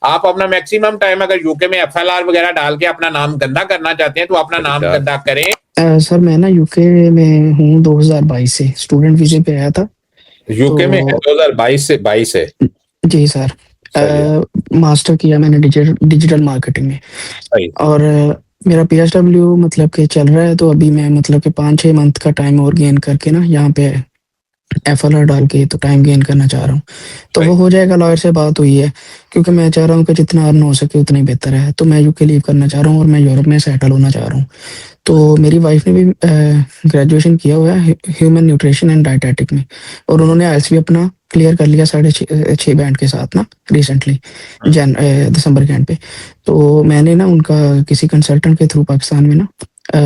आप अपना maximum time अगर यूके में एफएलआर वगैरह डाल के अपना नाम गंदा करना चाहते हैं तो अपना नाम अच्छा। गंदा करें। सर मैं ना यूके में हूँ 2022 से स्टूडेंट वीजे पे आया था। यूके में है तो 2022 से 22 है। जी सर, सही है। मास्टर किया मैंने डिजिटल मार्केटिंग में। सही। और मेरा पीएसडब्ल्यू मतलब कि चल रहा है, तो अभी मैं मतलब कि 5-6 मंथ का टाइम और गेन करके ना यहाँ पे एफएलआर डाल के तो टाइम गेन करना चाह रहा हूँ। तो वो सही। हो जाएगा, लॉयर से बात हुई है, क्योंकि मैं चाह रहा हूँ कि जितना अर्न हो सके उतना ही बेहतर है। तो मैं यूके लीव करना चाह रहा हूँ और मैं यूरोप में सेटल होना चाह रहा हूँ। तो मेरी वाइफ ने भी ग्रेजुएशन किया हुआ है ह्यूमन न्यूट्रिशन एंड डाइटेटिक में, और उन्होंने आईएलटीएस भी अपना क्लियर कर लिया 6.5 बैंड के साथ ना रिसेंटली दिसंबर के एंड पे। तो मैंने ना उनका किसी कंसल्टेंट के थ्रू पाकिस्तान में ना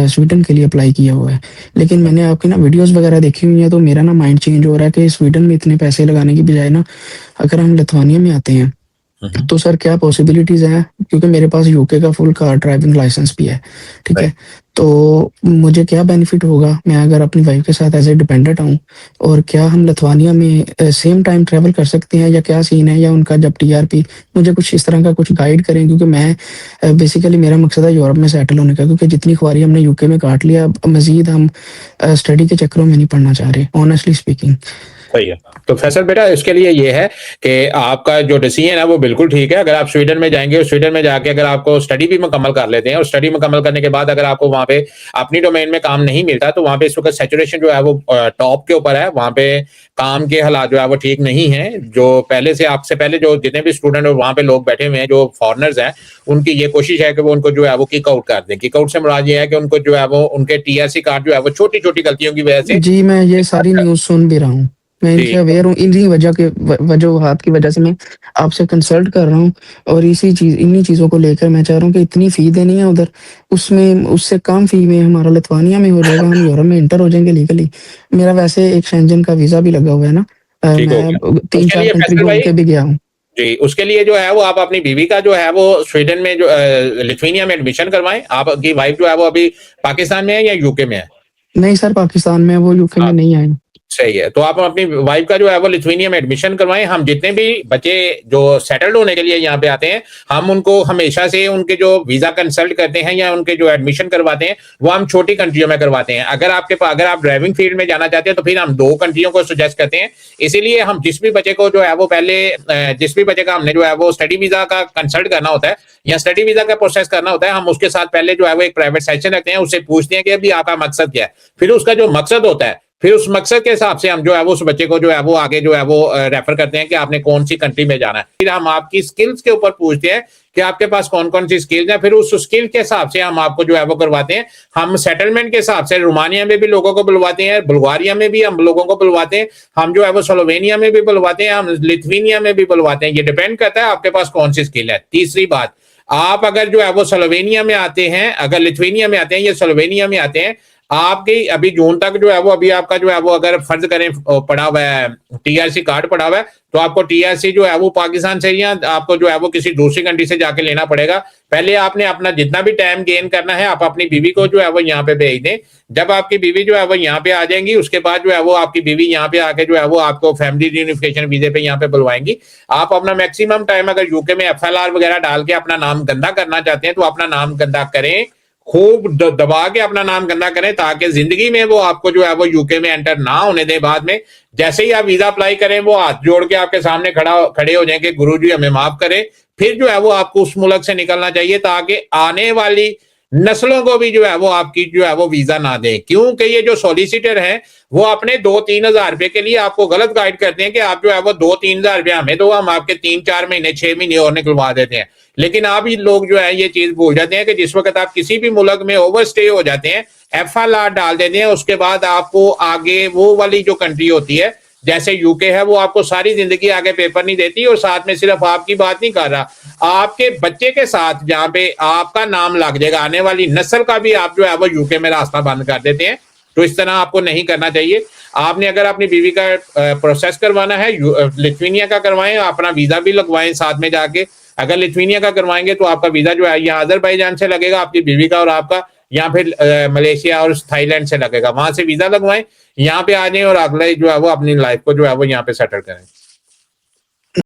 स्वीडन के लिए अप्लाई किया हुआ है। लेकिन मैंने आपकी ना वीडियोस वगैरह देखी हुई है, तो मेरा ना माइंड चेंज हो रहा है कि स्वीडन में इतने पैसे लगाने की बजाय ना अगर हम लिथुआनिया में आते हैं तो सर क्या पॉसिबिलिटीज हैं, क्योंकि मेरे पास यूके का फुल कार ड्राइविंग लाइसेंस भी है, ठीक है। तो मुझे क्या बेनिफिट होगा मैं अगर अपनी वाइफ के साथ ऐसे डिपेंडेंट आऊँ, और क्या हम लिथुआनिया में सेम टाइम ट्रैवल कर सकते हैं या क्या सीन है, या उनका जब टीआरपी मुझे कुछ इस तरह का कुछ गाइड करें, क्योंकि मैं बेसिकली मेरा मकसद है यूरोप में सेटल होने का, क्योंकि जितनी ख्वारी हमने यूके में काट लिया, अब मजीद हम स्टडी के चक्करों में नहीं पढ़ना चाह रहे, ऑनेस्टली स्पीकिंग। सही है। तो फैसल बेटा इसके लिए ये है कि आपका जो डिसीजन है वो बिल्कुल ठीक है। अगर आप स्वीडन में जाएंगे और स्वीडन में जाके अगर आपको स्टडी भी मुकम्मल कर लेते हैं और स्टडी मुकम्मल करने के बाद अगर आपको वहाँ पे अपनी डोमेन में काम नहीं मिलता, तो वहाँ पे इस वक्त सैचुरेशन जो है वो टॉप के ऊपर है। वहाँ पे काम के हालात जो है वो ठीक नहीं है। जो पहले से आपसे पहले जो जितने भी स्टूडेंट और वहाँ पे लोग बैठे हुए हैं जो फॉरनर्स हैं, उनकी ये कोशिश है कि वो उनको जो है वो किक आउट कर दें। किक आउट से मुराद ये है कि उनको जो है वो उनके टीआरसी कार्ड जो है वो छोटी छोटी गलतियों की वजह से। जी मैं ये सारी न्यूज़ सुन भी रहा हूँ, मैं इनसे अवेयर हूँ, इन्हीं वजूहात की वजह से मैं आपसे कंसल्ट कर रहा हूँ। और इन्हीं चीज़ों को लेकर मैं चाह रहा हूँ कि इतनी फ़ी देनी है उधर, उसमें उससे कम फ़ी में हमारा लिथुआनिया में हो जाएगा, हम यूरोप में एंटर हो जाएंगे लीगली। मेरा वैसे एक शेंजन का वीज़ा भी लगा हुआ है ना, ठीक हो मैं गया। 3-4 कंट्री घूम के भी गया हूँ। जी, उसके लिए जो है वो आप अपनी बीवी का जो है वो स्वीडन में जो लिथुआनिया में एडमिशन करवाएं। आपकी वाइफ जो है वो अभी पाकिस्तान में है या यूके में है? नहीं सर, पाकिस्तान में, वो यूके में नहीं आए। सही है। तो आप अपनी वाइफ का जो है वो लिथुआनिया में एडमिशन करवाएं। हम जितने भी बच्चे जो सेटल्ड होने के लिए यहाँ पे आते हैं, हम उनको हमेशा से उनके जो वीजा कंसल्ट करते हैं या उनके जो एडमिशन करवाते हैं वो हम छोटी कंट्रियों में करवाते हैं। अगर आप ड्राइविंग फील्ड में जाना चाहते हैं तो फिर हम 2 कंट्रियों को सजेस्ट करते हैं। इसीलिए हम जिस भी बच्चे को जो है वो पहले जिस भी बच्चे का हमने जो है वो स्टडी वीजा का कंसल्ट करना होता है या स्टडी वीजा का प्रोसेस करना होता है, हम उसके साथ पहले जो है वो एक प्राइवेट सेशन रखते हैं, उससे पूछते हैं कि अभी आपका मकसद क्या है। फिर उसका जो मकसद होता है, फिर उस मकसद के हिसाब से हम जो है वो उस बच्चे को जो है वो आगे जो है वो रेफर करते हैं कि आपने कौन सी कंट्री में जाना है। फिर हम आपकी स्किल्स के ऊपर पूछते हैं कि आपके पास कौन कौन सी स्किल्स हैं, फिर उस स्किल के हिसाब से हम आपको जो है वो करवाते हैं। हम सेटलमेंट के हिसाब से रोमानिया में भी लोगों को बुलवाते हैं, बुल्गारिया में भी हम लोगों को बुलवाते हैं, हम जो है वो स्लोवेनिया में भी बुलवाते हैं, हम लिथुआनिया में भी बुलवाते हैं। ये डिपेंड करता है आपके पास कौन सी स्किल है। तीसरी बात, आप अगर जो है वो स्लोवेनिया में आते हैं, अगर लिथुआनिया में आते हैं या स्लोवेनिया में आते हैं, आपकी अभी जून तक जो है वो अभी आपका जो है वो अगर फर्ज करें पड़ा हुआ है टीआरसी कार्ड पड़ा हुआ है, तो आपको टीआरसी जो है वो पाकिस्तान से या आपको जो है वो किसी दूसरी कंट्री से जाके लेना पड़ेगा। पहले आपने अपना जितना भी टाइम गेन करना है आप अपनी बीवी को जो है वो यहाँ पे भेज दें। जब आपकी बीवी जो है वो यहाँ पे आ जाएंगी, उसके बाद जो है वो आपकी बीवी यहाँ पे आके जो है वो आपको फैमिली रीयूनिफिकेशन वीजे पे यहाँ पे बुलवाएंगी। आप अपना मैक्सिमम टाइम अगर यूके में एफएलआर वगैरह डाल के अपना नाम गंदा करना चाहते हैं तो अपना नाम गंदा करें, खूब दबा के अपना नाम गंदा करें, ताकि जिंदगी में वो आपको जो है वो यूके में एंटर ना होने दे। बाद में जैसे ही आप वीजा अप्लाई करें वो हाथ जोड़ के आपके सामने खड़े हो जाएंगे, गुरुजी हमें माफ करें। फिर जो है वो आपको उस मुल्क से निकलना चाहिए ताकि आने वाली नस्लों को भी जो है वो आपकी जो है वो वीजा ना दें। क्योंकि ये जो सॉलिसिटर हैं वो अपने 2-3 हजार रुपए के लिए आपको गलत गाइड करते हैं कि आप जो है वो 2-3 हजार रुपया हमें दो, हम आपके 3-4 महीने 6 महीने और निकलवा देते हैं। लेकिन आप ही लोग जो है ये चीज भूल जाते हैं कि जिस वक्त आप किसी भी मुल्क में ओवर स्टे हो जाते हैं, एफएलआर डाल देते हैं, उसके बाद आपको आगे वो वाली जो कंट्री होती है जैसे यूके है वो आपको सारी जिंदगी आगे पेपर नहीं देती। और साथ में सिर्फ आपकी बात नहीं कर रहा, आपके बच्चे के साथ जहां पे आपका नाम लग जाएगा, आने वाली नस्ल का भी आप जो है वो यूके में रास्ता बंद कर देते हैं। तो इस तरह आपको नहीं करना चाहिए। आपने अगर अपनी बीवी का प्रोसेस करवाना है लिथुआनिया का करवाएं, अपना वीजा भी लगवाएं साथ में जाके। अगर लिथुआनिया का करवाएंगे तो आपका वीजा जो है यहाँ अजरबैजान से लगेगा, आपकी बीवी का और आपका, या फिर मलेशिया और थाईलैंड से लगेगा। वहां से वीजा लगवाएं, यहाँ पे आ जाएं और अगले जो है वो अपनी लाइफ को जो है वो यहाँ पे सेटल करें।